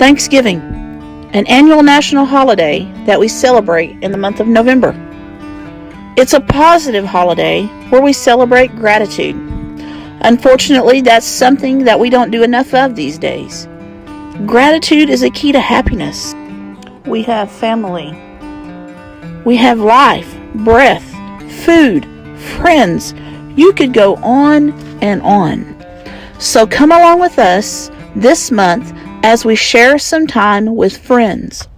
Thanksgiving, an annual national holiday that we celebrate in the month of November. It's a positive holiday where we celebrate gratitude. Unfortunately, that's something that we don't do enough of these days. Gratitude is a key to happiness. We have family. We have life, breath, food, friends. You could go on and on. So come along with us this month as we share some time with friends.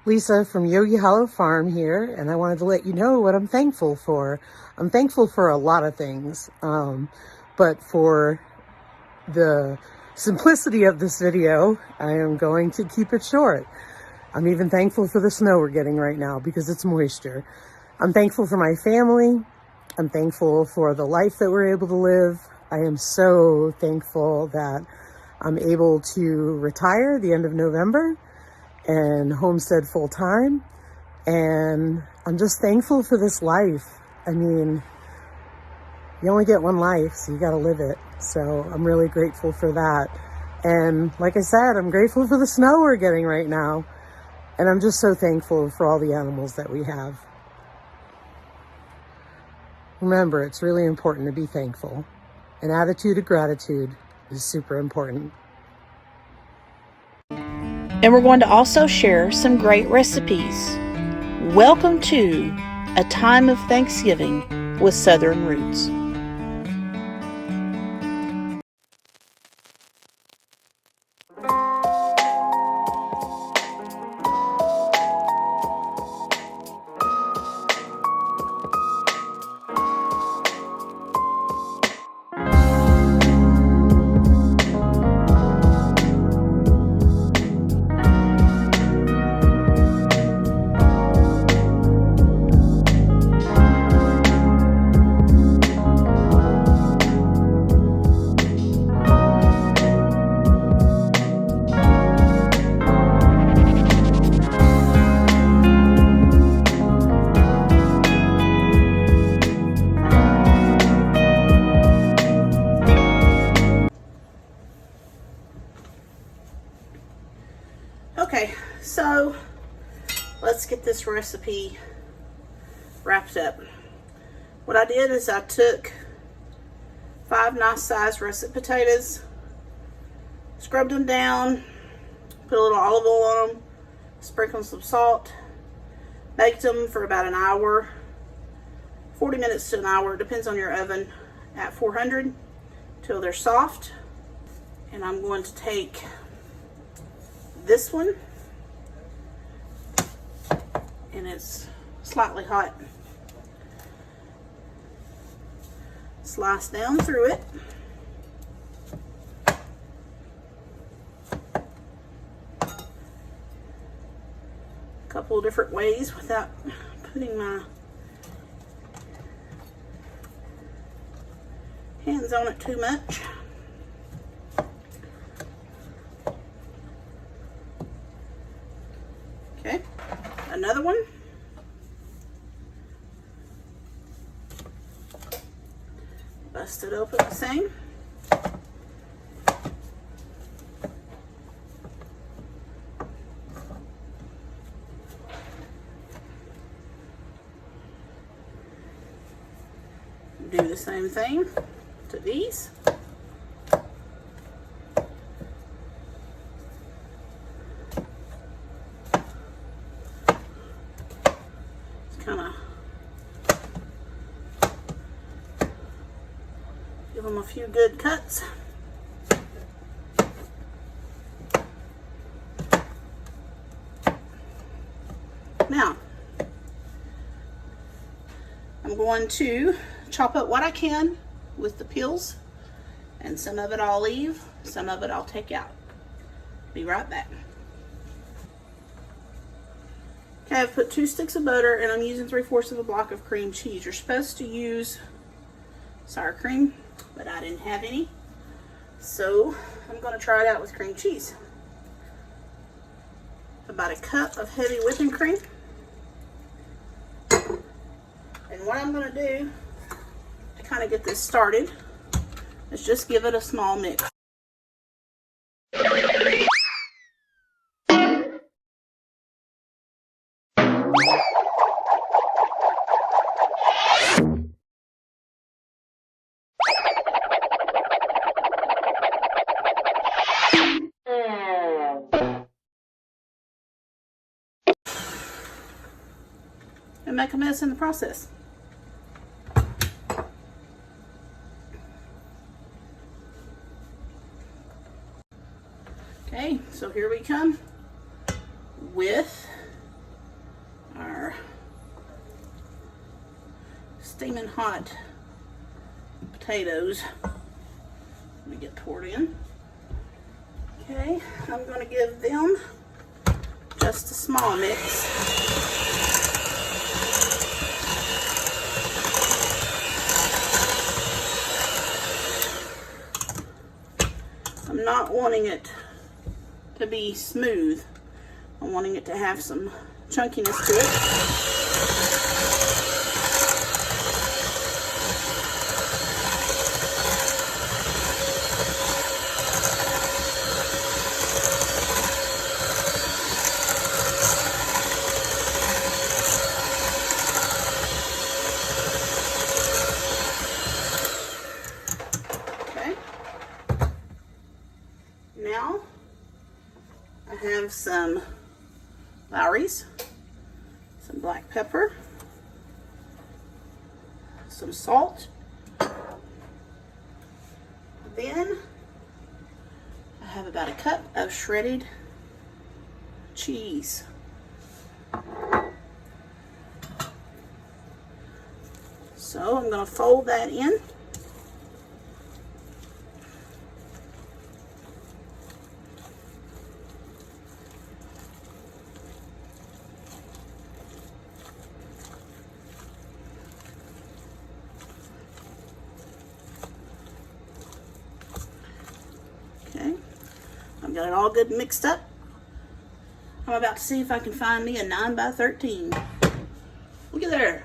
Lisa from Yogi Hollow Farm here, and I wanted to let you know what I'm thankful for. I'm thankful for a lot of things, but for the simplicity of this video, I am going to keep it short. I'm even thankful for the snow we're getting right now because it's moisture. I'm thankful for my family. I'm thankful for the life that we're able to live. I am so thankful that I'm able to retire the end of November and homestead full time. And I'm just thankful for this life. I mean, you only get one life, so you got to live it. So I'm really grateful for that. And like I said, I'm grateful for the snow we're getting right now. And I'm just so thankful for all the animals that we have. Remember, it's really important to be thankful. An attitude of gratitude is super important. And we're going to also share some great recipes. Welcome to A Time of Thanksgiving with Southern Roots. Okay, so let's get this recipe wrapped up. What I did is I took 5 nice sized russet potatoes, scrubbed them down, put a little olive oil on them, sprinkled some salt, baked them for about an hour, 40 minutes to an hour, depends on your oven, at 400 till they're soft. And I'm going to take this one, and it's slightly hot. Slice down through it. A couple of different ways without putting my hands on it too much. Okay, another one. Bust it open the same. Do the same thing to these. Kind of give them a few good cuts. Now, I'm going to chop up what I can with the peels, and some of it I'll leave, some of it I'll take out. Be right back. Okay, I've put 2 sticks of butter, and I'm using 3/4 of a block of cream cheese. You're supposed to use sour cream, but I didn't have any, so I'm going to try it out with cream cheese. About a cup of heavy whipping cream. And what I'm going to do to kind of get this started is just give it a small mix. make a mess in the process. Okay, so here we come with our steaming hot potatoes. Let me get poured in. Okay, I'm going to give them just a small mix. I'm not wanting it to be smooth. I'm wanting it to have some chunkiness to it. Now I have some Lowry's, some black pepper, some salt. Then I have about a cup of shredded cheese. So I'm going to fold that in. Okay, I've got it all good mixed up. I'm about to see if I can find me a 9 by 13. Look at there.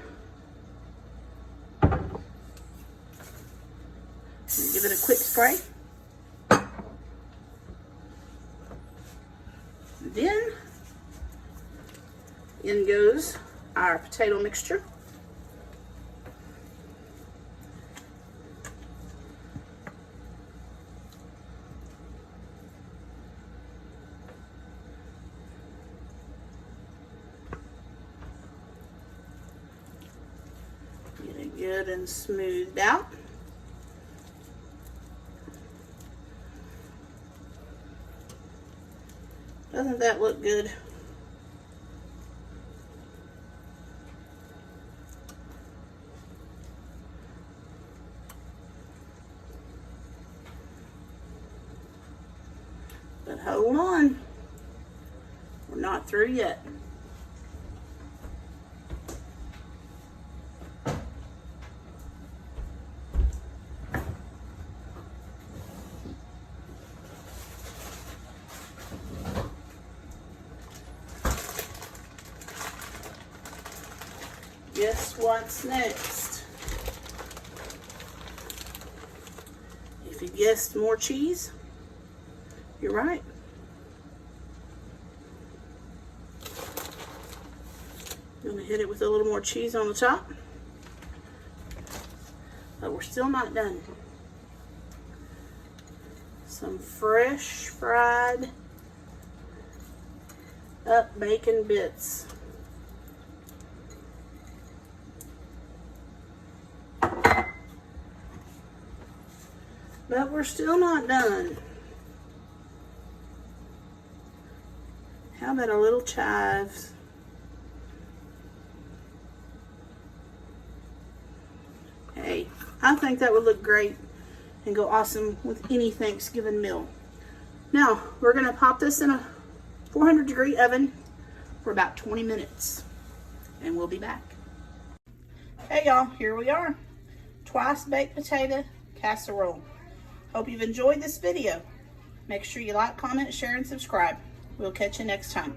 Give it a quick spray. Then in goes our potato mixture. Get it good and smoothed out. Doesn't that look good? But hold on, we're not through yet. Guess what's next? If you guessed more cheese, you're right. I'm going to hit it with a little more cheese on the top. But we're still not done. Some fresh fried up bacon bits. But we're still not done. How about a little chives? Hey, I think that would look great and go awesome with any Thanksgiving meal. Now, we're going to pop this in a 400-degree oven for about 20 minutes. And we'll be back. Hey y'all, here we are. Twice baked potato casserole. Hope you've enjoyed this video. Make sure you like, comment, share, and subscribe. We'll catch you next time.